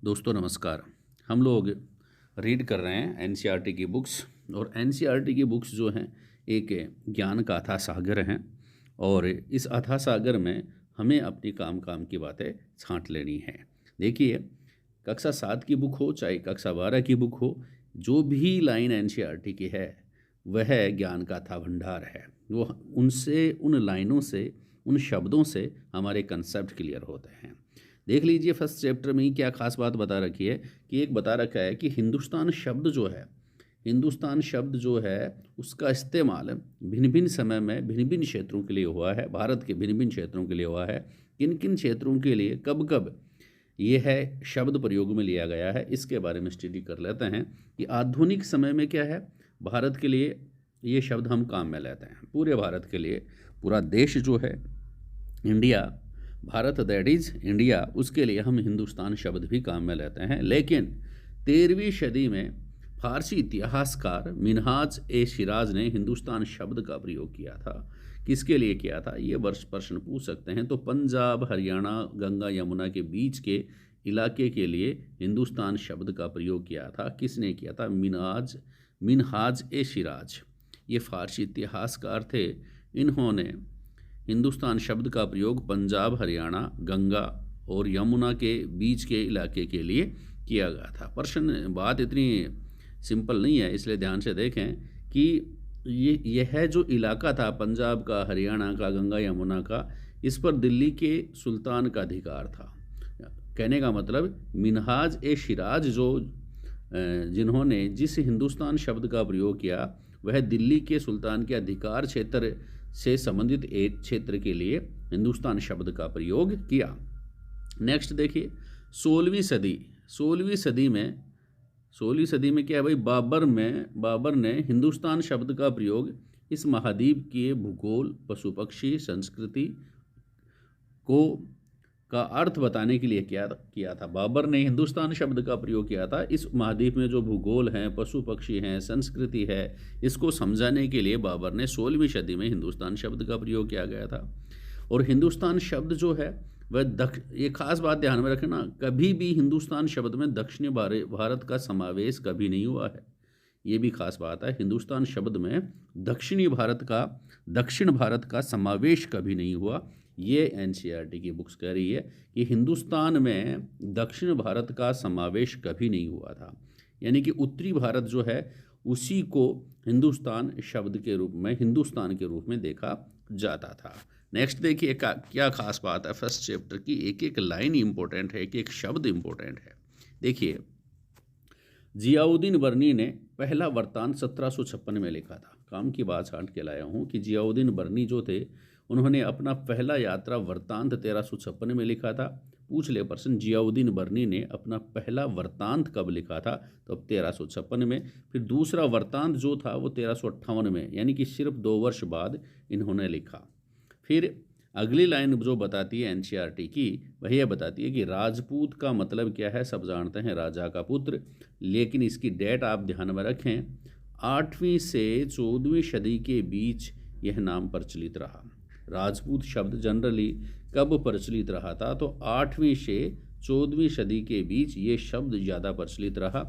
दोस्तों नमस्कार। हम लोग रीड कर रहे हैं एनसीईआरटी की बुक्स। और एनसीईआरटी की बुक्स जो हैं एक ज्ञान का अथाह सागर हैं। और इस अथाह सागर में हमें अपनी काम काम की बातें छांट लेनी है। देखिए, कक्षा 7 की बुक हो चाहे कक्षा 12 की बुक हो, जो भी लाइन एनसीईआरटी की है वह ज्ञान का अथाह भंडार है। वो उनसे, उन लाइनों से, उन शब्दों से हमारे कंसेप्ट क्लियर होते हैं। देख लीजिए, फर्स्ट चैप्टर में ही क्या खास बात बता रखी है कि एक बता रखा है कि हिंदुस्तान शब्द जो है, हिंदुस्तान शब्द जो है उसका इस्तेमाल भिन्न भिन्न समय में भिन्न भिन्न क्षेत्रों के लिए हुआ है। भारत के भिन्न भिन्न क्षेत्रों के लिए हुआ है। किन किन क्षेत्रों के लिए कब कब ये है शब्द प्रयोग में लिया गया है, इसके बारे में स्टडी कर लेते हैं कि आधुनिक समय में क्या है भारत के लिए ये शब्द हम काम में लेते हैं। पूरे भारत के लिए, पूरा देश जो है India, Bharat that is India, उसके लिए हम हिंदुस्तान शब्द भी काम में लेते हैं। लेकिन 13वीं सदी में फारसी इतिहासकार मिनहाज ए शिराज ने हिंदुस्तान शब्द का प्रयोग किया था। किसके लिए किया था ये वर्ष प्रश्न पूछ सकते हैं। तो पंजाब, हरियाणा, गंगा यमुना के बीच के इलाके के लिए हिंदुस्तान शब्द का प्रयोग किया था। किसने किया था? मिनहाज ए शिराज। ये फारसी इतिहासकार थे। इन्होंने हिंदुस्तान शब्द का प्रयोग पंजाब, हरियाणा, गंगा और यमुना के बीच के इलाके के लिए किया गया था। प्रश्न बात इतनी सिंपल नहीं है, इसलिए ध्यान से देखें कि यह जो इलाका था पंजाब का, हरियाणा का, गंगा यमुना का, इस पर दिल्ली के सुल्तान का अधिकार था। कहने का मतलब मिनहाज ए शिराज जो जिन्होंने जिस हिंदुस्तान शब्द का प्रयोग किया वह दिल्ली के सुल्तान के अधिकार क्षेत्र से संबंधित एक क्षेत्र के लिए हिंदुस्तान शब्द का प्रयोग किया। नेक्स्ट देखिए, 16वीं सदी में क्या है भाई, बाबर ने हिंदुस्तान शब्द का प्रयोग इस महाद्वीप के भूगोल, पशु पक्षी, संस्कृति को का अर्थ बताने के लिए किया था। बाबर ने हिंदुस्तान शब्द का प्रयोग किया था इस महाद्वीप में जो भूगोल हैं, पशु पक्षी हैं, संस्कृति है, इसको समझाने के लिए बाबर ने 16वीं सदी में हिंदुस्तान शब्द का प्रयोग किया गया था। और हिंदुस्तान शब्द जो है वह ये खास बात ध्यान में रखना, कभी भी हिंदुस्तान शब्द में दक्षिणी भारत का समावेश कभी नहीं हुआ है। ये भी खास बात है, हिंदुस्तान शब्द में दक्षिण भारत का समावेश कभी नहीं हुआ। ये एनसीईआरटी की बुक्स कह रही है कि हिंदुस्तान में दक्षिण भारत का समावेश कभी नहीं हुआ था। यानी कि उत्तरी भारत जो है उसी को हिंदुस्तान शब्द के रूप में, हिंदुस्तान के रूप में देखा जाता था। नेक्स्ट देखिए क्या खास बात है फर्स्ट चैप्टर की। एक एक लाइन इंपॉर्टेंट है, एक एक शब्द इंपॉर्टेंट है। देखिए, जियाउद्दीन बर्नी ने पहला वृत्तांत 1756 में लिखा था। काम की बात छांट के लाया हूँ कि जियाउद्दीन बर्नी जो थे उन्होंने अपना पहला यात्रा वृत्तांत 1356 में लिखा था। पूछ ले प्रश्न, जियाउद्दीन बर्नी ने अपना पहला वृत्तांत कब लिखा था? तो अब 1356 में। फिर दूसरा वृत्तांत जो था वो 1358 में, यानी कि सिर्फ 2 वर्ष बाद इन्होंने लिखा। फिर अगली लाइन जो बताती है एनसीईआरटी की, वह यह बताती है कि राजपूत का मतलब क्या है? सब जानते हैं, राजा का पुत्र। लेकिन इसकी डेट आप ध्यान में रखें, 8वीं से 14वीं सदी के बीच यह नाम प्रचलित रहा। राजपूत शब्द जनरली कब प्रचलित रहा था? तो 8वीं से 14वीं सदी के बीच ये शब्द ज़्यादा प्रचलित रहा।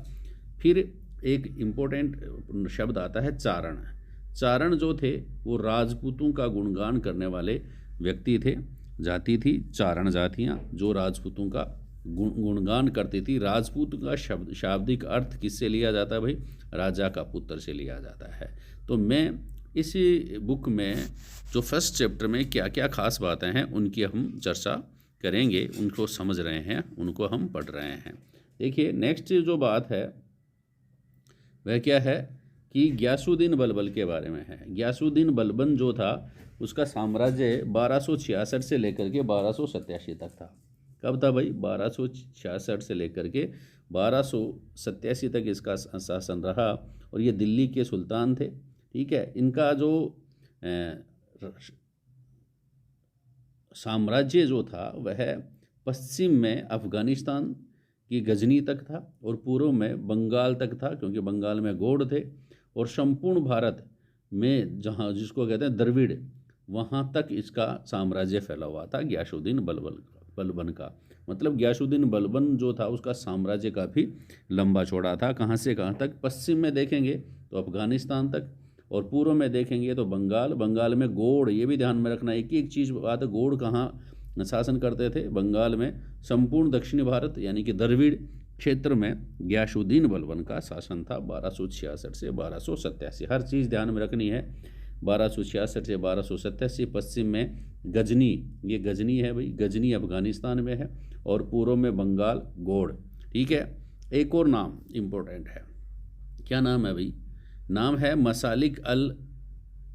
फिर एक इम्पोर्टेंट शब्द आता है चारण। चारण जो थे वो राजपूतों का गुणगान करने वाले व्यक्ति थे, जाति थी। चारण जातियाँ जो राजपूतों का गुणगान करती थी। राजपूत का शाब्दिक अर्थ किससे लिया जाता है भाई? राजा का पुत्र से लिया जाता है। तो मैं इसी बुक में जो फर्स्ट चैप्टर में क्या क्या खास बातें हैं उनकी हम चर्चा करेंगे, उनको समझ रहे हैं, उनको हम पढ़ रहे हैं। देखिए, नेक्स्ट जो बात है वह क्या है कि गयासुद्दीन बलबन के बारे में है। गयासुद्दीन बलबन जो था उसका साम्राज्य 1266 से लेकर के 1287 तक था। कब था भाई? 1266 से लेकर के 1287 तक इसका शासन रहा। और ये दिल्ली के सुल्तान थे। ठीक है, इनका जो साम्राज्य जो था वह पश्चिम में अफ़गानिस्तान की गजनी तक था और पूर्व में बंगाल तक था, क्योंकि बंगाल में गौड़ थे। और संपूर्ण भारत में जहाँ जिसको कहते हैं द्रविड़, वहाँ तक इसका साम्राज्य फैला हुआ था गयासुद्दीन बलबन का। मतलब गयासुद्दीन बलबन जो था उसका साम्राज्य काफ़ी लंबा चौड़ा था। कहाँ से कहाँ तक? पश्चिम में देखेंगे तो अफगानिस्तान तक, और पूर्व में देखेंगे तो बंगाल। बंगाल में गौड़, ये भी ध्यान में रखना, एक एक चीज़ बात है, गौड़ कहाँ शासन करते थे? बंगाल में। संपूर्ण दक्षिणी भारत यानी कि द्रविड़ क्षेत्र में गयासुद्दीन बलबन का शासन था 1266 से 1287। हर चीज़ ध्यान में रखनी है। 1266 से 1287। पश्चिम में गजनी, ये गजनी है भाई, गजनी अफगानिस्तान में है, और पूर्व में बंगाल, गौड़। ठीक है। एक और नाम इम्पोर्टेंट है, क्या नाम है भाई? नाम है मसालिक अल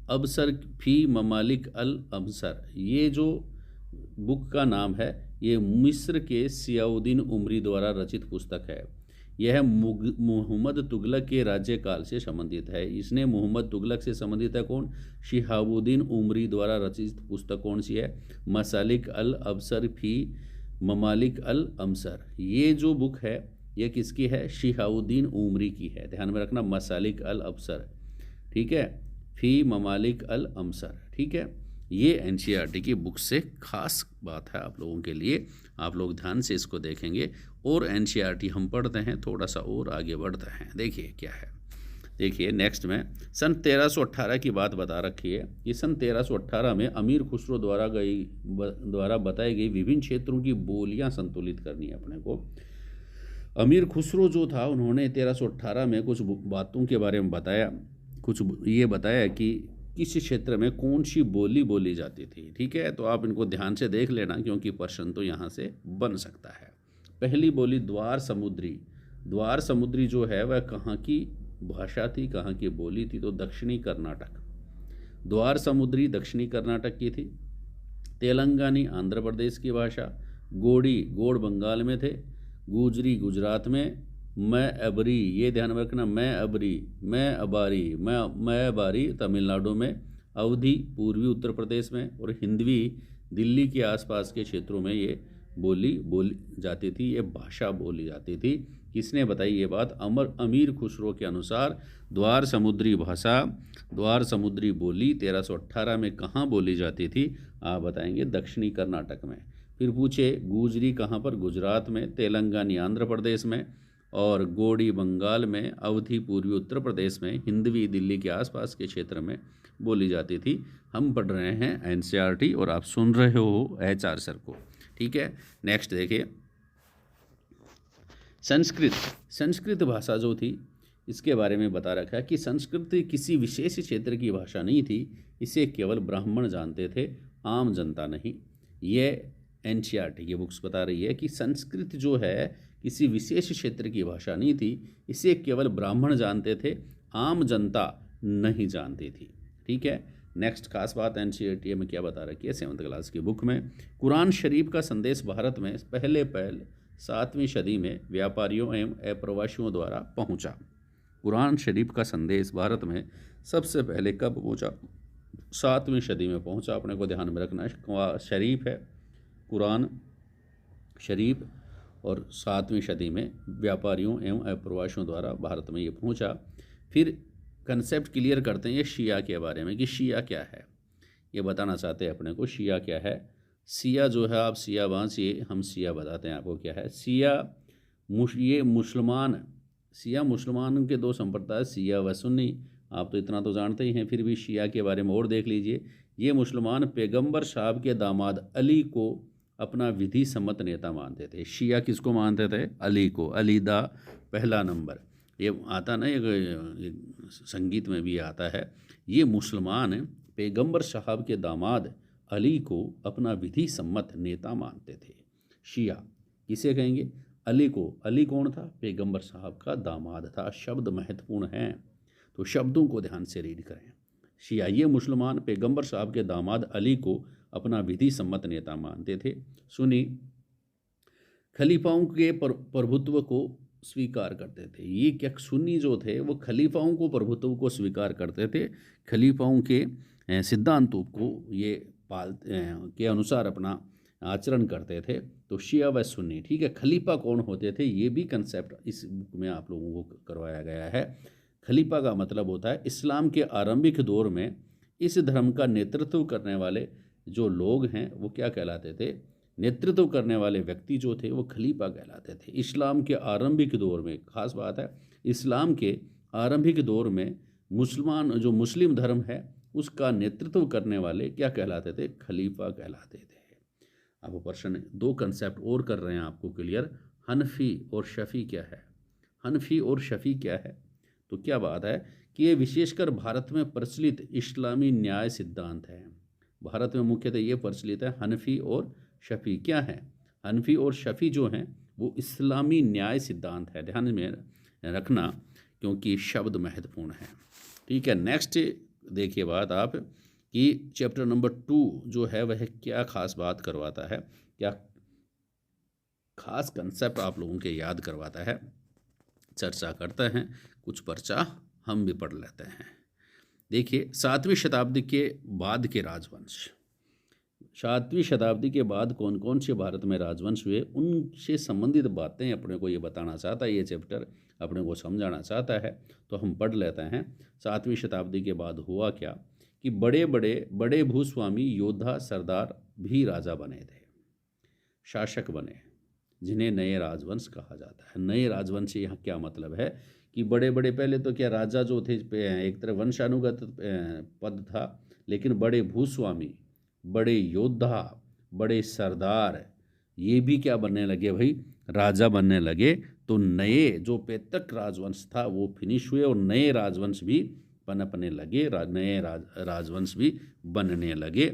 अबसर फी ममालिक अल अबसर। ये जो बुक का नाम है, ये मिस्र के सियाउद्दीन उमरी द्वारा रचित पुस्तक है। यह मोहम्मद तुगलक के राज्यकाल से संबंधित है। इसने मोहम्मद तुगलक से संबंधित है कौन? शिहाबुद्दीन उमरी द्वारा रचित पुस्तक कौन सी है? मसालिक अल अबसर फी ममालिक अल अमसर। ये जो बुक है ये किसकी है? शिहाबुद्दीन उमरी की है। ध्यान में रखना, मसालिक अल अबसर, ठीक है, फी ममालिक अल अमसर। ठीक है, ये एनसीईआरटी की बुक से खास बात है आप लोगों के लिए। आप लोग ध्यान से इसको देखेंगे। और एनसीईआरटी हम पढ़ते हैं, थोड़ा सा और आगे बढ़ते हैं। देखिए क्या है, देखिए नेक्स्ट में सन 1318 की बात बता रखी है कि सन 1318 में अमीर खुसरो द्वारा बताई गई विभिन्न क्षेत्रों की बोलियां संतुलित करनी है अपने को। अमीर खुसरो जो था, उन्होंने 1318 में कुछ बातों के बारे में बताया। कुछ ये बताया कि किस क्षेत्र में कौन सी बोली बोली जाती थी। ठीक है, तो आप इनको ध्यान से देख लेना, क्योंकि प्रश्न तो यहाँ से बन सकता है। पहली बोली द्वार समुद्री। द्वार समुद्री जो है वह कहाँ की भाषा थी, कहाँ की बोली थी? तो दक्षिणी कर्नाटक। द्वार समुद्री दक्षिणी कर्नाटक की थी। तेलंगानी आंध्र प्रदेश की भाषा। गौड़ बंगाल में थे। गुजरी गुजरात में। मैं अबरी, ये ध्यान में रखना, मैं अबरी, मैं अबारी, मैं अबारी तमिलनाडु में। अवधी पूर्वी उत्तर प्रदेश में। और हिंदवी दिल्ली के आसपास के क्षेत्रों में ये बोली जाती थी, ये भाषा बोली जाती थी। किसने बताई ये बात? अमीर खुसरो के अनुसार द्वार समुद्री भाषा, द्वार समुद्री बोली 1318 में कहाँ बोली जाती थी? आप बताएंगे दक्षिणी कर्नाटक में। फिर पूछे गुजरी कहाँ पर? गुजरात में। तेलंगानी आंध्र प्रदेश में। और गौड़ी बंगाल में। अवधी पूर्वी उत्तर प्रदेश में। हिंदवी दिल्ली के आसपास के क्षेत्र में बोली जाती थी। हम पढ़ रहे हैं एनसीईआरटी और आप सुन रहे हो एचआर सर को। ठीक है, नेक्स्ट देखिए, संस्कृत भाषा जो थी इसके बारे में बता रखा है कि संस्कृत किसी विशेष क्षेत्र की भाषा नहीं थी, इसे केवल ब्राह्मण जानते थे, आम जनता नहीं। ये एनसीईआरटी की बुक्स बता रही है कि संस्कृत जो है किसी विशेष क्षेत्र की भाषा नहीं थी, इसे केवल ब्राह्मण जानते थे, आम जनता नहीं जानती थी। ठीक है, नेक्स्ट खास बात एनसीईआरटी में क्या बता रखी है 7th क्लास की बुक में? कुरान शरीफ का संदेश भारत में पहले 7वीं सदी में व्यापारियों एवं अप्रवासियों द्वारा पहुंचा। कुरान शरीफ का संदेश भारत में सबसे पहले कब पहुंचा? 7वीं सदी में पहुंचा। अपने को ध्यान में रखना है, शरीफ है कुरान शरीफ, और 7वीं सदी में व्यापारियों एवं अप्रवासियों द्वारा भारत में ये पहुंचा। फिर कंसेप्ट क्लियर करते हैं ये शिया के बारे में कि शिया क्या है, ये बताना चाहते हैं अपने को। शिया क्या है? शिया जो है, आप शिया बाँचिए, हम शिया बताते हैं आपको क्या है। शिया ये मुसलमान, शिया मुसलमान के दो संप्रदाय, शिया व सुन्नी। आप तो इतना तो जानते ही हैं, फिर भी शिया के बारे में और देख लीजिए। ये मुसलमान पैगंबर साहब के दामाद अली को अपना विधि सम्मत नेता मानते थे। शिया किसको मानते थे? अली को। अली दा पहला नंबर, ये आता ना, एक संगीत में भी आता है। ये मुसलमान पैगंबर साहब के दामाद अली को अपना विधि सम्मत नेता मानते थे। शिया किसे कहेंगे? अली को। अली कौन था? पैगंबर साहब का दामाद था। शब्द महत्वपूर्ण हैं, तो शब्दों को ध्यान से रीड करें। शिया, ये मुसलमान पैगंबर साहब के दामाद अली को अपना विधि सम्मत नेता मानते थे। सुनी, खलीफाओं के प्रभुत्व को स्वीकार करते थे। ये क्या सुन्नी जो थे वो खलीफाओं को प्रभुत्व को स्वीकार करते थे, खलीफाओं के सिद्धांतों को ये के अनुसार अपना आचरण करते थे। तो शिया व सुन्नी। ठीक है, खलीफा कौन होते थे ये भी कंसेप्ट इस बुक में आप लोगों को करवाया गया है। खलीफा का मतलब होता है इस्लाम के आरंभिक दौर में इस धर्म का नेतृत्व करने वाले जो लोग हैं वो क्या कहलाते थे? नेतृत्व करने वाले व्यक्ति जो थे वो खलीफा कहलाते थे। इस्लाम के आरंभिक दौर में, खास बात है, इस्लाम के आरंभिक दौर में मुस्लिम धर्म है उसका नेतृत्व करने वाले क्या कहलाते थे? खलीफा कहलाते थे। अब प्रश्न 2 कंसेप्ट और कर रहे हैं आपको क्लियर। हनफी और शफी क्या है? हनफी और शफी क्या है? तो क्या बात है कि ये विशेषकर भारत में प्रचलित इस्लामी न्याय सिद्धांत है। भारत में मुख्यतः ये प्रचलित है। हनफी और शफी क्या है? हनफी और शफी जो हैं वो इस्लामी न्याय सिद्धांत है, ध्यान में रखना क्योंकि शब्द महत्वपूर्ण है। ठीक है, नेक्स्ट देखिए बात आप कि चैप्टर नंबर 2 जो है वह क्या खास बात करवाता है, क्या खास कंसेप्ट आप लोगों के याद करवाता है, चर्चा करते हैं, कुछ पर्चा हम भी पढ़ लेते हैं। देखिए 7वीं शताब्दी के बाद के राजवंश, 7वीं शताब्दी के बाद कौन कौन से भारत में राजवंश हुए उनसे संबंधित बातें अपने को ये बताना चाहता है, ये चैप्टर अपने को समझाना चाहता है। तो हम पढ़ लेते हैं 7वीं शताब्दी के बाद हुआ क्या कि बड़े भूस्वामी योद्धा सरदार भी राजा बने थे, शासक बने, जिन्हें नए राजवंश कहा जाता है। नए राजवंश यहाँ क्या मतलब है कि बड़े बड़े, पहले तो क्या राजा जो थे एक तरह वंशानुगत पद था, लेकिन बड़े भूस्वामी, बड़े योद्धा, बड़े सरदार ये भी क्या बनने लगे भाई? राजा बनने लगे। तो नए जो पैतृक राजवंश था वो फिनिश हुए और नए राजवंश भी पनपने लगे, नए राजवंश भी बनने लगे।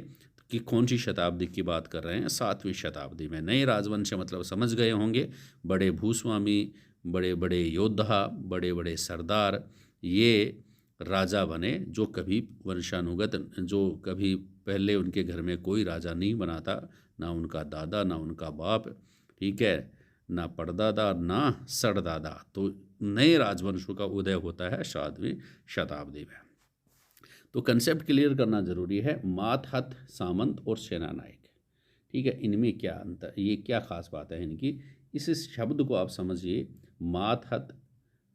कि कौन सी शताब्दी की बात कर रहे हैं? 7वीं शताब्दी में नए राजवंश मतलब समझ गए होंगे, बड़े भूस्वामी, बड़े बड़े योद्धा, बड़े बड़े सरदार ये राजा बने, जो कभी वंशानुगत, जो कभी पहले उनके घर में कोई राजा नहीं बना था, ना उनका दादा ना उनका बाप, ठीक है, ना परदादा ना सरदादा। तो नए राजवंशों का उदय होता है 7वीं शताब्दी में। तो कंसेप्ट क्लियर करना जरूरी है। मातहत, सामंत और सेनानायक, ठीक है, इनमें क्या अंतर, ये क्या खास बात है इनकी, इस शब्द को आप समझिए। मातहत,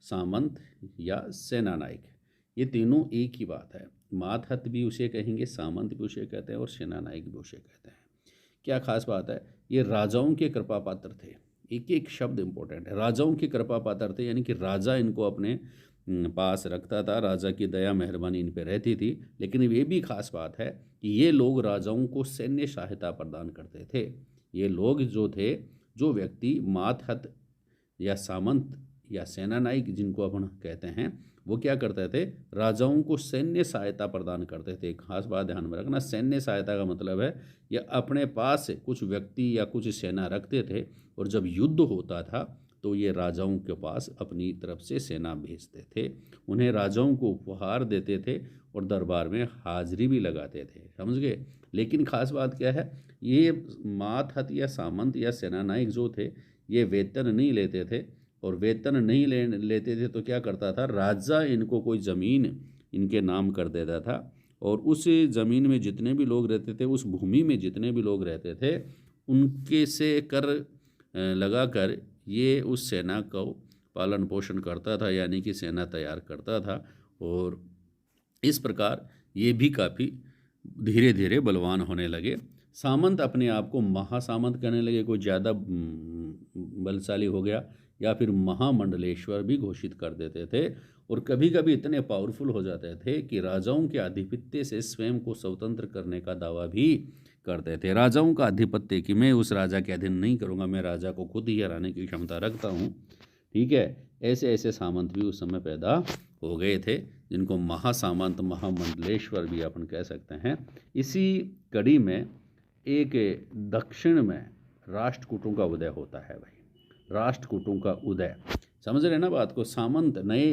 सामंत या सेनानायक, ये तीनों एक ही बात है। मातहत भी उसे कहेंगे, सामंत भी उसे कहते हैं और सेनानायक भी उसे कहते हैं। क्या खास बात है? ये राजाओं के कृपा पात्र थे। एक एक शब्द इंपॉर्टेंट है। राजाओं के कृपा पात्र थे, यानी कि राजा इनको अपने पास रखता था, राजा की दया मेहरबानी इन पे रहती थी। लेकिन ये भी खास बात है कि ये लोग राजाओं को सैन्य सहायता प्रदान करते थे। ये लोग जो थे, जो व्यक्ति मातहत या सामंत या सेनानायक जिनको अपन कहते हैं, वो क्या करते थे? राजाओं को सैन्य सहायता प्रदान करते थे। खास बात ध्यान में रखना, सैन्य सहायता का मतलब है या अपने पास कुछ व्यक्ति या कुछ सेना रखते थे और जब युद्ध होता था तो ये राजाओं के पास अपनी तरफ से सेना भेजते थे, उन्हें राजाओं को उपहार देते थे और दरबार में हाजिरी भी लगाते थे, समझ गए। लेकिन खास बात क्या है, ये मातहत या सामंत या सेनानायक जो थे ये वेतन नहीं लेते थे, और वेतन नहीं लेते थे तो क्या करता था? राजा इनको कोई ज़मीन इनके नाम कर देता था और उस ज़मीन में जितने भी लोग रहते थे, उस भूमि में जितने भी लोग रहते थे, उनके से कर लगा कर ये उस सेना को पालन पोषण करता था, यानी कि सेना तैयार करता था। और इस प्रकार ये भी काफ़ी धीरे धीरे बलवान होने लगे। सामंत अपने आप को महासामंत कहने लगे, कोई ज़्यादा बलशाली हो गया, या फिर महामंडलेश्वर भी घोषित कर देते थे। और कभी कभी इतने पावरफुल हो जाते थे कि राजाओं के आधिपत्य से स्वयं को स्वतंत्र करने का दावा भी करते थे। राजाओं का आधिपत्य कि मैं उस राजा के अधीन नहीं करूँगा, मैं राजा को खुद ही हराने की क्षमता रखता हूँ, ठीक है। ऐसे ऐसे सामंत भी उस समय पैदा हो गए थे, जिनको महासामंत, महामंडलेश्वर भी अपन कह सकते हैं। इसी कड़ी में एक दक्षिण में राष्ट्रकूटों का उदय होता है भाई, राष्ट्रकूटों का उदय, समझ रहे ना बात को। सामंत नए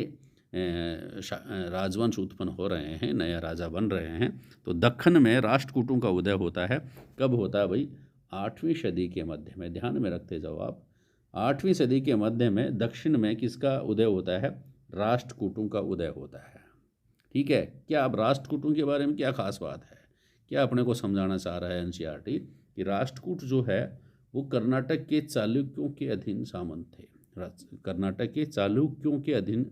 राजवंश उत्पन्न हो रहे हैं, नया राजा बन रहे हैं, तो दक्षिण में राष्ट्रकूटों का उदय होता है। कब होता है भाई? 8वीं सदी के मध्य में, ध्यान में रखते जाओ आप। 8वीं सदी के मध्य में दक्षिण में किसका उदय होता है? राष्ट्रकूटों का उदय होता है, ठीक है। क्या अब राष्ट्रकूटों के बारे में क्या खास बात है, क्या अपने को समझाना चाह रहा है एनसीईआरटी कि राष्ट्रकूट जो है वो कर्नाटक के चालुक्यों के अधीन सामंत थे। कर्नाटक के चालुक्यों के अधीन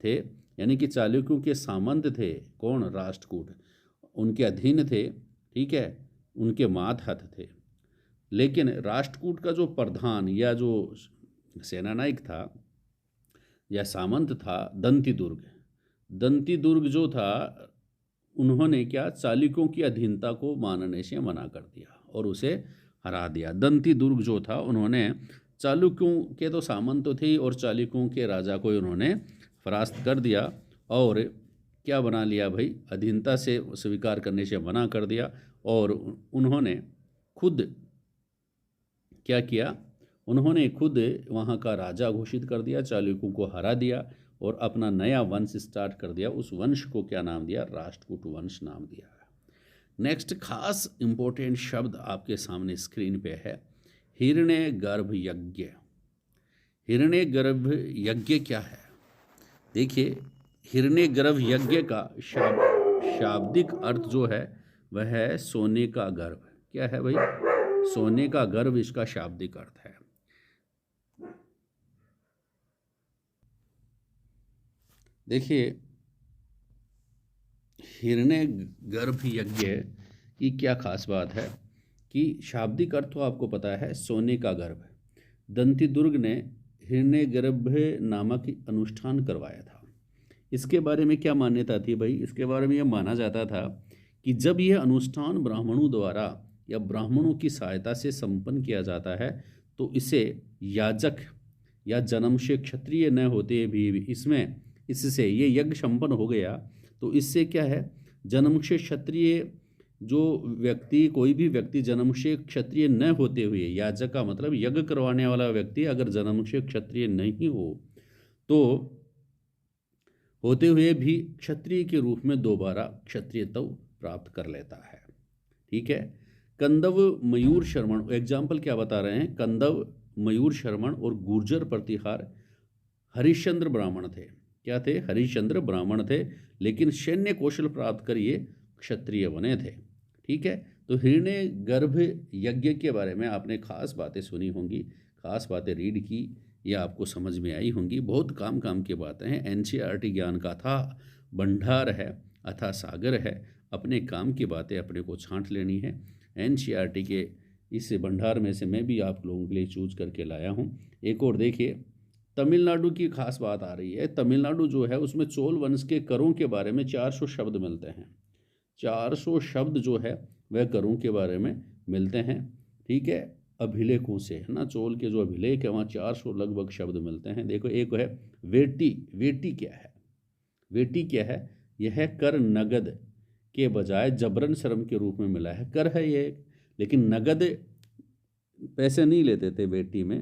थे, यानी कि चालुक्यों के सामंत थे। कौन? राष्ट्रकूट, उनके अधीन थे, ठीक है, उनके मातहत थे। लेकिन राष्ट्रकूट का जो प्रधान या जो सेनानायक था या सामंत था दंती दुर्ग जो था, उन्होंने क्या चालुक्यों की अधीनता को मानने से मना कर दिया और उसे हरा दिया। दंती दुर्ग जो था, उन्होंने चालुक्यों के तो सामंत तो थे और चालुक्यों के राजा को उन्होंने परास्त कर दिया और क्या बना लिया भाई, अधीनता से स्वीकार करने से मना कर दिया। और उन्होंने खुद क्या किया, उन्होंने खुद वहाँ का राजा घोषित कर दिया, चालुक्यों को हरा दिया और अपना नया वंश स्टार्ट कर दिया। उस वंश को क्या नाम दिया, राष्ट्रकूट वंश नाम दिया। नेक्स्ट खास इंपॉर्टेंट शब्द आपके सामने स्क्रीन पे है, हिरण्यगर्भ यज्ञ। हिरण्यगर्भ यज्ञ क्या है? देखिए, हिरण्यगर्भ यज्ञ का शाब्दिक अर्थ जो है वह है सोने का गर्भ। क्या है भाई? सोने का गर्भ इसका शाब्दिक अर्थ है। देखिए, हिरण्यगर्भ यज्ञ की क्या खास बात है कि शाब्दिक अर्थ तो आपको पता है, सोने का गर्भ। दंती दुर्ग ने हिरण्यगर्भ नामक अनुष्ठान करवाया था। इसके बारे में क्या मान्यता थी भाई? इसके बारे में यह माना जाता था कि जब यह अनुष्ठान ब्राह्मणों द्वारा या ब्राह्मणों की सहायता से संपन्न किया जाता है तो इसे याजक या जन्म से क्षत्रिय न होते भी इससे ये यज्ञ संपन्न हो गया तो इससे क्या है, जन्म से क्षत्रिय जो व्यक्ति, कोई भी व्यक्ति जन्म से क्षत्रिय न होते हुए, याजक का मतलब यज्ञ करवाने वाला व्यक्ति अगर जन्म से क्षत्रिय नहीं हो तो होते हुए भी क्षत्रिय के रूप में दोबारा क्षत्रियत्व प्राप्त कर लेता है। ठीक है। कंदव मयूर शर्मण, एग्जाम्पल क्या बता रहे हैं, कंदव मयूर शर्मण और गुर्जर प्रतिहार हरिश्चंद्र ब्राह्मण थे। क्या थे? हरिश्चंद्र ब्राह्मण थे, लेकिन सैन्य कौशल प्राप्त कर ये क्षत्रिय बने थे। ठीक है। तो हिरण्यगर्भ यज्ञ के बारे में आपने खास बातें सुनी होंगी, खास बातें रीड की या आपको समझ में आई होंगी। बहुत काम की बातें हैं। एनसीईआरटी ज्ञान का था भंडार है, अथाह सागर है। अपने काम की बातें अपने को छांट लेनी है। एनसीईआरटी के इस भंडार में से मैं भी आप लोगों के लिए चूज करके लाया हूँ। एक और देखिए, तमिलनाडु की खास बात आ रही है। तमिलनाडु जो है उसमें चोल वंश के करों के बारे में 400 शब्द मिलते हैं। 400 शब्द जो है वह करों के बारे में मिलते हैं। ठीक है। अभिलेखों से, है ना, चोल के जो अभिलेख है वहाँ 400 लगभग शब्द मिलते हैं। देखो, एक है वेटी। वेटी क्या है? वेटी क्या है? यह है कर नगद के बजाय जबरन श्रम के रूप में मिला है। कर है ये, लेकिन नगद पैसे नहीं लेते थे वेटी में।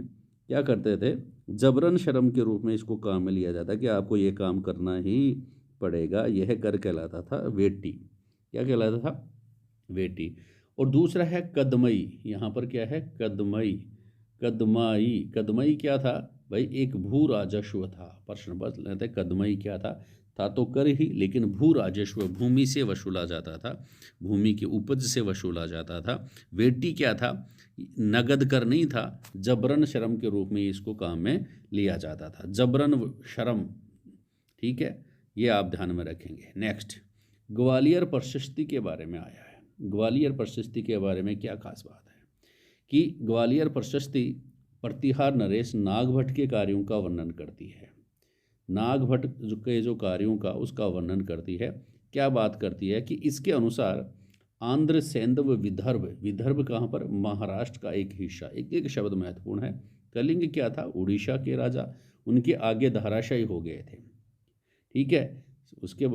क्या करते थे? जबरन श्रम के रूप में इसको काम में लिया जाता कि आपको ये काम करना ही पड़ेगा। यह कर कहलाता था वेटी। क्या कहलाता था? वेटी। और दूसरा है कदमई। यहाँ पर क्या है? कदमई। कदमाई। कदमई क्या था भाई? एक भू राजस्व था। प्रश्न बस लेते, कदमई क्या था तो कर ही, लेकिन भू राजस्व, भूमि से वसूला जाता था, भूमि की उपज से वसूला जाता था। वेटी क्या था? नगद कर नहीं था, जबरन श्रम के रूप में इसको काम में लिया जाता था। जबरन श्रम। ठीक है, ये आप ध्यान में रखेंगे। नेक्स्ट, ग्वालियर प्रशस्ति के बारे में आया है। ग्वालियर प्रशस्ति के बारे में क्या खास बात है कि ग्वालियर प्रशस्ति प्रतिहार नरेश नागभट्ट के कार्यों का वर्णन करती है। नागभट्ट के जो कार्यों का उसका वर्णन करती है। क्या बात करती है कि इसके अनुसार आंध्र, सैंधव, विदर्भ, विदर्भ कहाँ पर? महाराष्ट्र का एक हिस्सा। एक शब्द महत्वपूर्ण है। कलिंग क्या था? उड़ीसा के राजा, उनके आगे धराशायी हो गए थे। ठीक है। उसके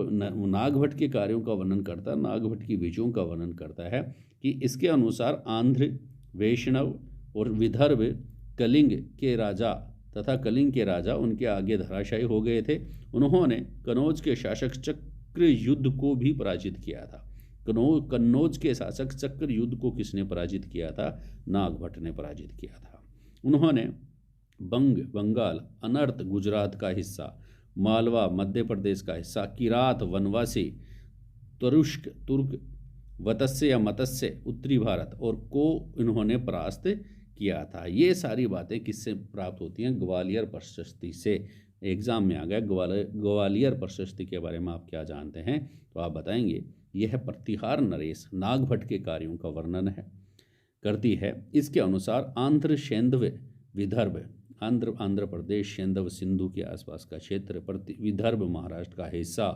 नागभट्ट के कार्यों का वर्णन करता है, नागभट्ट की विजयों का वर्णन करता है कि इसके अनुसार आंध्र, वैष्णव और विदर्भ कलिंग के राजा तथा कलिंग के राजा उनके आगे धराशायी हो गए थे। उन्होंने कनौज के शासक चक्र युद्ध को भी पराजित किया था। कन्नौज के शासक चक्र युद्ध को किसने पराजित किया था? नागभट्ट ने पराजित किया था। उन्होंने बंगाल, अनर्त गुजरात का हिस्सा, मालवा मध्य प्रदेश का हिस्सा, किरात वनवासी, तुरुष्क तुर्क, वत्स्य या मत्स्य उत्तरी भारत और को इन्होंने परास्त किया था। ये सारी बातें किससे प्राप्त होती हैं? ग्वालियर प्रशस्ति से। एग्जाम में आ गया ग्वालियर प्रशस्ति के बारे में आप क्या जानते हैं? तो आप बताएंगे। यह प्रतिहार नरेश नागभट्ट के कार्यों का वर्णन है। करती है। इसके अनुसार आंध्र शैंधव विदर्भ, आंध्र प्रदेश शैंधव सिंधु के आसपास का क्षेत्र, विदर्भ महाराष्ट्र का हिस्सा,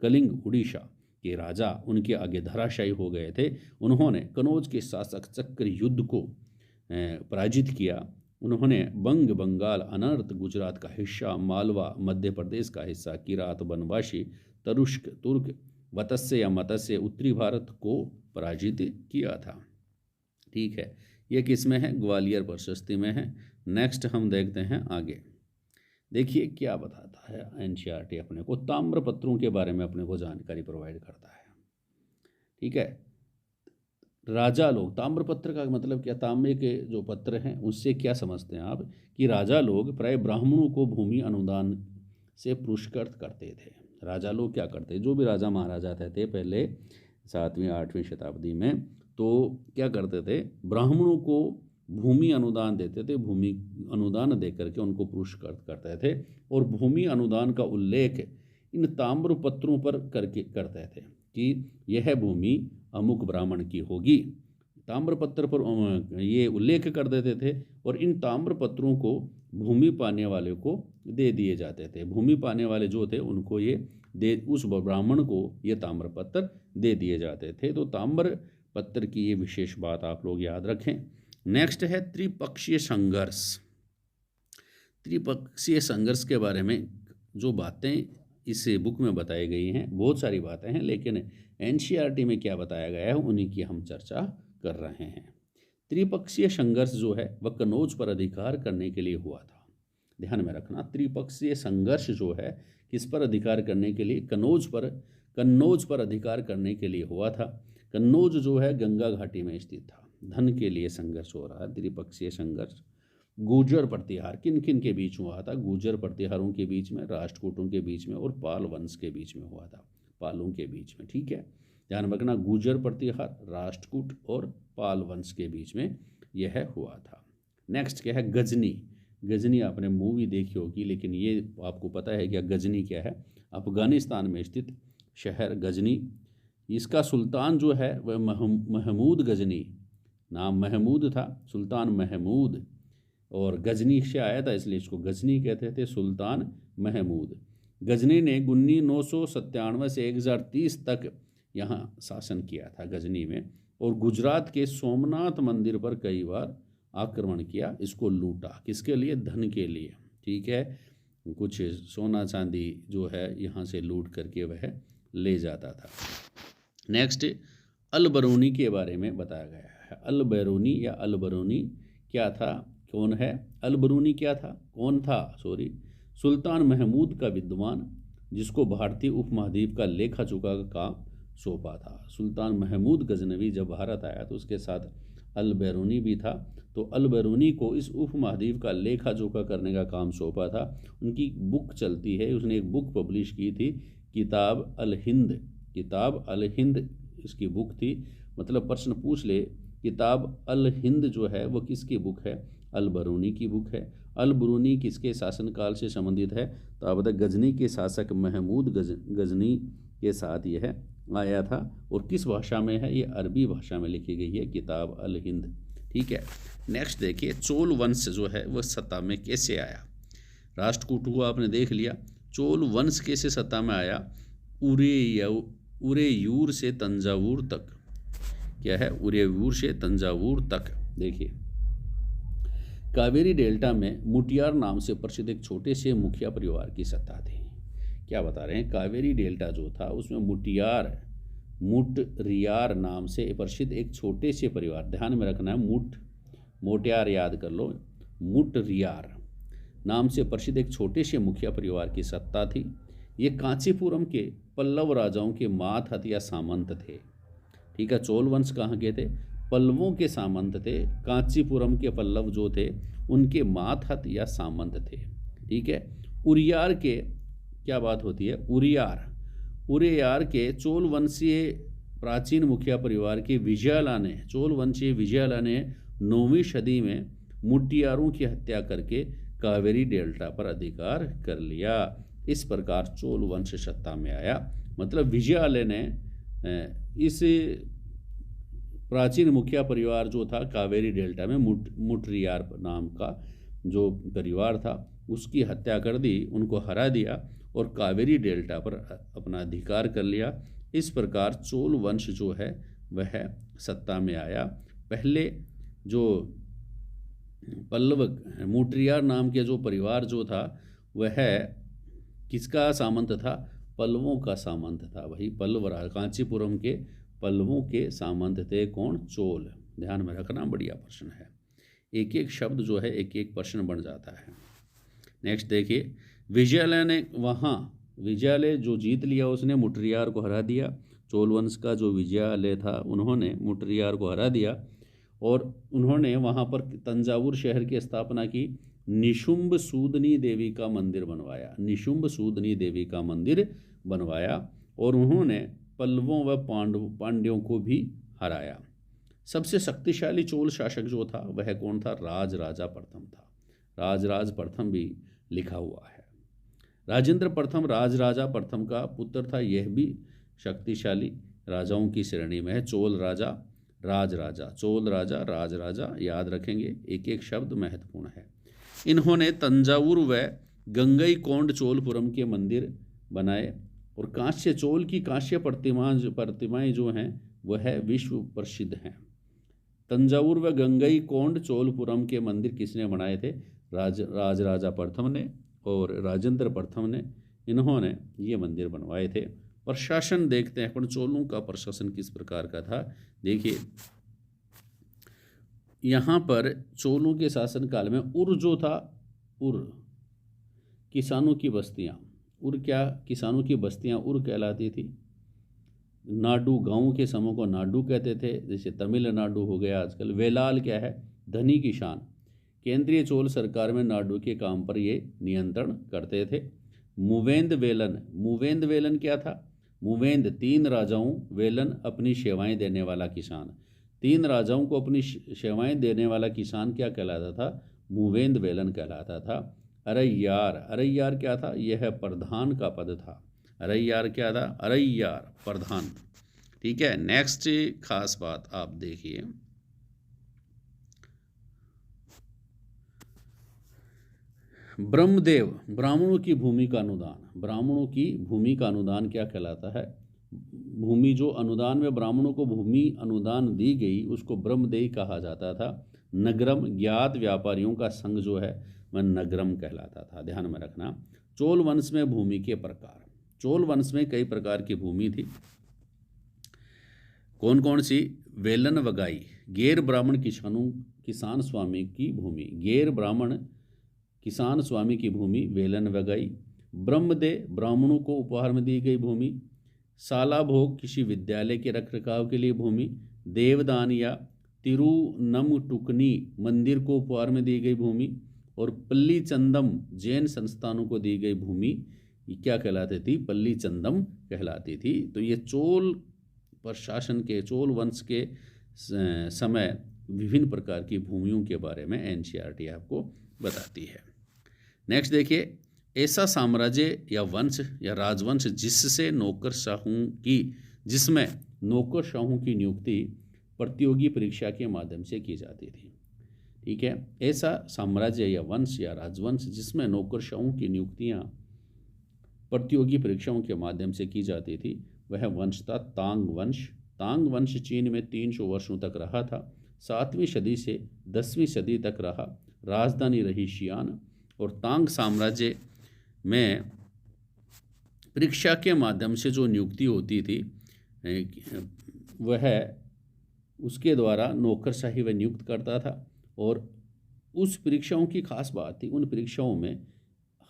कलिंग उड़ीसा के राजा उनके आगे धराशायी हो गए थे। उन्होंने कनौज के शासक चक्र युद्ध को पराजित किया। उन्होंने बंगाल, अनर्त, गुजरात का हिस्सा, मालवा, मध्य प्रदेश का हिस्सा, किरात, बनवासी, तरुष्क, तुर्क, वत्स्य या मत्स्य, उत्तरी भारत को पराजित किया था। ठीक है, ये किस में है? ग्वालियर प्रशस्ति में है। नेक्स्ट हम देखते हैं आगे। देखिए क्या बताता है एनसीईआरटी अपने को, ताम्रपत्रों के बारे में अपने को जानकारी प्रोवाइड करता है। ठीक है, राजा लोग, ताम्रपत्र का मतलब क्या? तांबे के जो पत्र हैं उससे क्या समझते हैं आप? कि राजा लोग प्राय ब्राह्मणों को भूमि अनुदान से पुरस्कृत करते थे। राजा लोग क्या करते, जो भी राजा महाराजा थे पहले 7वीं 8वीं शताब्दी में, तो क्या करते थे? ब्राह्मणों को भूमि अनुदान देते थे। भूमि अनुदान दे करके उनको पुरस्कृत करते थे, और भूमि अनुदान का उल्लेख इन ताम्रपत्रों पर करके करते थे कि यह भूमि अमुक ब्राह्मण की होगी। ताम्रपत्र पर ये उल्लेख कर देते थे, और इन ताम्रपत्रों को भूमि पाने वाले को दे दिए जाते थे। भूमि पाने वाले जो थे उनको उस ब्राह्मण को ये ताम्रपत्र दे दिए जाते थे। तो ताम्रपत्र की ये विशेष बात आप लोग याद रखें। नेक्स्ट है त्रिपक्षीय संघर्ष। त्रिपक्षीय संघर्ष के बारे में जो बातें इस बुक में बताई गई हैं, बहुत सारी बातें हैं, लेकिन एनसीईआरटी में क्या बताया गया है उन्हीं की हम चर्चा कर रहे हैं। त्रिपक्षीय संघर्ष जो है वह कनौज पर अधिकार करने के लिए हुआ था। ध्यान में रखना, त्रिपक्षीय संघर्ष जो है किस पर अधिकार करने के लिए? कन्नौज पर अधिकार करने के लिए हुआ था। कन्नौज जो है गंगा घाटी में स्थित था। धन के लिए संघर्ष हो रहा है, त्रिपक्षीय संघर्ष। गुर्जर प्रतिहार किन किन के बीच हुआ था? गुर्जर प्रतिहारों के बीच में, राष्ट्रकूटों के बीच में, और पाल वंश के बीच में हुआ था, पालों के बीच में। ठीक है, ध्यान रखना, गुर्जर प्रतिहार, राष्ट्रकूट और पाल वंश के बीच में यह हुआ था। नेक्स्ट क्या है? गजनी। गजनी आपने मूवी देखी होगी, लेकिन ये आपको पता है क्या गजनी क्या है? अफगानिस्तान में स्थित शहर गजनी। इसका सुल्तान जो है वह महमूद गजनी, नाम महमूद था, सुल्तान महमूद, और गजनी से आया था इसलिए इसको गजनी कहते थे, सुल्तान महमूद। गजनी ने 1997 से 1030 तक यहाँ शासन किया था गजनी में, और गुजरात के सोमनाथ मंदिर पर कई बार आक्रमण किया, इसको लूटा। किसके लिए? धन के लिए। ठीक है, कुछ सोना चांदी जो है यहाँ से लूट करके वह ले जाता था। नेक्स्ट, अल-बरूनी के बारे में बताया गया है। अल-बरूनी या अल-बरूनी क्या था, कौन है? अल-बरूनी क्या था, कौन था? सुल्तान महमूद का विद्वान, जिसको भारतीय उपमहाद्वीप का लेखा जोखा का काम सौंपा था। सुल्तान महमूद गजनवी जब भारत आया तो उसके साथ अल-बरूनी भी था। तो अल-बरूनी को इस उपमहाद्वीप का लेखा जोखा करने का काम सौंपा था। उनकी बुक चलती है, उसने एक बुक पब्लिश की थी, किताब अल-हिंद। किताब अल-हिंद इसकी बुक थी। मतलब प्रश्न पूछ ले, किताब अल-हिंद जो है वो किसकी बुक है? अल-बरूनी की बुक है। अल-बरूनी किसके शासनकाल से संबंधित है? तो आप बताए, गजनी के शासक महमूद गजनी के साथ यह आया था। और किस भाषा में है? ये अरबी भाषा में लिखी गई है किताब अल-हिंद। ठीक है, नेक्स्ट देखिए, चोल वंश जो है वह सत्ता में कैसे आया? राष्ट्रकूट हुआ आपने देख लिया, चोल वंश कैसे सत्ता में आया? उरेयूर से तंजावुर तक। क्या है? उरेयूर से तंजावुर तक। देखिए, कावेरी डेल्टा में मुटियार नाम से प्रसिद्ध एक छोटे से मुखिया परिवार की सत्ता थी। क्या बता रहे हैं? कावेरी डेल्टा जो था उसमें मुटरियार नाम से प्रसिद्ध एक छोटे से परिवार, ध्यान में रखना है, मोटियार याद कर लो, मुटरियार नाम से प्रसिद्ध एक छोटे से मुखिया परिवार की सत्ता थी। ये कांचीपुरम के पल्लव राजाओं के मातहत या सामंत थे। ठीक है, चोल वंश कहाँ के थे? पल्लवों के सामंत थे। कांचीपुरम के पल्लव जो थे उनके मातहत या सामंत थे। ठीक है, उरियार के क्या बात होती है? उरियार के चोल वंशीय प्राचीन मुखिया परिवार के चोल वंशीय विजयाला ने 9वीं सदी में मुटियारों की हत्या करके कावेरी डेल्टा पर अधिकार कर लिया। इस प्रकार चोल वंश सत्ता में आया। मतलब विजयालय ने इस प्राचीन मुखिया परिवार जो था कावेरी डेल्टा में मुटरियार नाम का जो परिवार था उसकी हत्या कर दी, उनको हरा दिया और कावेरी डेल्टा पर अपना अधिकार कर लिया। इस प्रकार चोल वंश जो है वह सत्ता में आया। पहले जो पल्लव मुटरियार नाम के जो परिवार जो था वह किसका सामंत था? पल्लवों का सामंत था। वही पल्लव, कांचीपुरम के पल्लवों के सामंत थे कौन? चोल। ध्यान में रखना, बढ़िया प्रश्न है। एक एक शब्द जो है एक एक प्रश्न बन जाता है। नेक्स्ट देखिए, विजयालय ने विजयालय जो जीत लिया उसने मुटरियार को हरा दिया। चोल वंश का जो विजयालय था उन्होंने मुटरियार को हरा दिया और उन्होंने वहाँ पर तंजावुर शहर की स्थापना की। निशुंभ सूदनी देवी का मंदिर बनवाया। निशुंभ सूदनी देवी का मंदिर बनवाया और उन्होंने पल्लवों व पांड्यों को भी हराया। सबसे शक्तिशाली चोल शासक जो था वह कौन था? राजराजा प्रथम था। राजराज प्रथम भी लिखा हुआ है। राजेंद्र प्रथम राजराजा प्रथम का पुत्र था। यह भी शक्तिशाली राजाओं की श्रेणी में है। चोल राजा, राजराजा, चोल राजा, राजराजा, याद रखेंगे, एक एक शब्द महत्वपूर्ण है। इन्होंने तंजावुर व गंगईकोंड चोलपुरम के मंदिर बनाए और कांस्य चोल की कांस्य प्रतिमाएं जो हैं वह विश्व प्रसिद्ध हैं। तंजावुर व गंगईकोंड चोलपुरम के मंदिर किसने बनाए थे? राजराजा प्रथम ने और राजेंद्र प्रथम ने, इन्होंने ये मंदिर बनवाए थे। प्रशासन देखते हैं, चोलों का प्रशासन किस प्रकार का था। देखिए यहाँ पर चोलों के शासनकाल में उर जो था, उर किसानों की बस्तियाँ, उर क्या? किसानों की बस्तियाँ उर कहलाती थी। नाडु, गाँव के समूह को नाडु कहते थे, जैसे तमिलनाडु हो गया आजकल। वेलाल क्या है? धनी किसान। केंद्रीय चोल सरकार में नाडु के काम पर ये नियंत्रण करते थे। मुवेंद वेलन, मुवेंद वेलन क्या था? मुवेंद 3 राजाओं, वेलन अपनी सेवाएं देने वाला किसान। 3 राजाओं को अपनी सेवाएं देने वाला किसान क्या कहलाता था? मुवेंद वेलन कहलाता था। अरैयार, अरैयार क्या था? यह प्रधान का पद था। अरैयार क्या था? अरैयार प्रधान। ठीक है। नेक्स्ट खास बात आप देखिए, ब्रह्मदेव, ब्राह्मणों की भूमि का अनुदान। ब्राह्मणों की भूमि का अनुदान क्या कहलाता है? भूमि जो अनुदान में ब्राह्मणों को भूमि अनुदान दी गई उसको ब्रह्मदेव कहा जाता था। नगरम, ज्ञात व्यापारियों का संघ जो है वह नगरम कहलाता था। ध्यान में रखना। चोल वंश में भूमि के प्रकार। चोल वंश में कई प्रकार की भूमि थी। कौन कौन सी? वेलन वगाई, गैर ब्राह्मण किसान स्वामी की भूमि। गैर ब्राह्मण किसान स्वामी की भूमि वेलन वगाई। ब्रह्मदे, ब्राह्मणों को उपहार में दी गई भूमि। साला भोग, किसी विद्यालय के रखरखाव के लिए भूमि। देवदान या तिरुनमटुकनी, मंदिर को उपहार में दी गई भूमि। और पल्ली चंदम, जैन संस्थानों को दी गई भूमि, ये क्या कहलाती थी? पल्ली चंदम कहलाती थी। तो ये चोल प्रशासन के, चोल वंश के समय विभिन्न प्रकार की भूमियों के बारे में एनसीईआरटी आपको बताती है। नेक्स्ट देखिए, ऐसा साम्राज्य या वंश या राजवंश जिसमें नौकरशाहों की नियुक्ति प्रतियोगी परीक्षा के माध्यम से की जाती थी। ठीक है। ऐसा साम्राज्य या वंश या राजवंश जिसमें नौकरशाहों की नियुक्तियां प्रतियोगी परीक्षाओं के माध्यम से की जाती थी वह वंश था तांग वंश। तांग वंश चीन में 300 वर्षों तक रहा था। 7वीं सदी से 10वीं सदी तक रहा। राजधानी रही शियान। और तांग साम्राज्य में परीक्षा के माध्यम से जो नियुक्ति होती थी वह उसके द्वारा नौकरशाही वह नियुक्त करता था। और उस परीक्षाओं की खास बात थी, उन परीक्षाओं में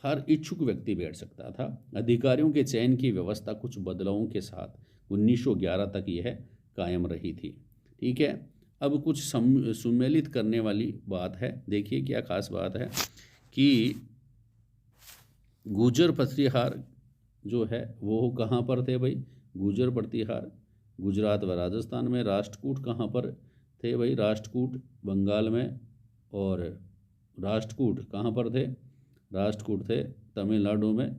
हर इच्छुक व्यक्ति बैठ सकता था। अधिकारियों के चयन की व्यवस्था कुछ बदलावों के साथ 1911 तक यह कायम रही थी। ठीक है। अब कुछ सम्मिलित करने वाली बात है। देखिए क्या खास बात है कि गुर्जर प्रतिहार जो है वो कहाँ पर थे भाई? गुर्जर प्रतिहार गुजरात व राजस्थान में। राष्ट्रकूट कहाँ पर थे भाई? राष्ट्रकूट बंगाल में। और राष्ट्रकूट कहाँ पर थे? राष्ट्रकूट थे तमिलनाडु में।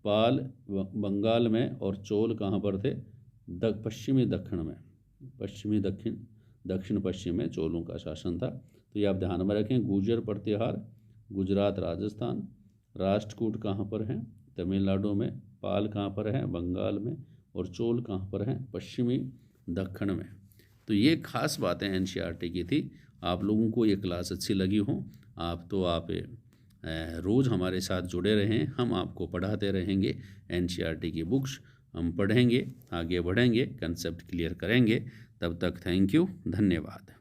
पाल बंगाल में। और चोल कहाँ पर थे? पश्चिमी दक्षिण में, पश्चिमी दक्षिण दक्षिण पश्चिम में चोलों का शासन था। तो ये आप ध्यान में रखें। गुर्जर प्रतिहार गुजरात राजस्थान, राष्ट्रकूट कहाँ पर हैं, तमिलनाडु में, पाल कहाँ पर है, बंगाल में, और चोल कहाँ पर हैं, पश्चिमी दक्षिण में। तो ये खास बातें एनसीईआरटी की थी। आप लोगों को ये क्लास अच्छी लगी हो, आप रोज़ हमारे साथ जुड़े रहें, हम आपको पढ़ाते रहेंगे। एनसीईआरटी की बुक्स हम पढ़ेंगे, आगे बढ़ेंगे, कंसेप्ट क्लियर करेंगे। तब तक थैंक यू, धन्यवाद।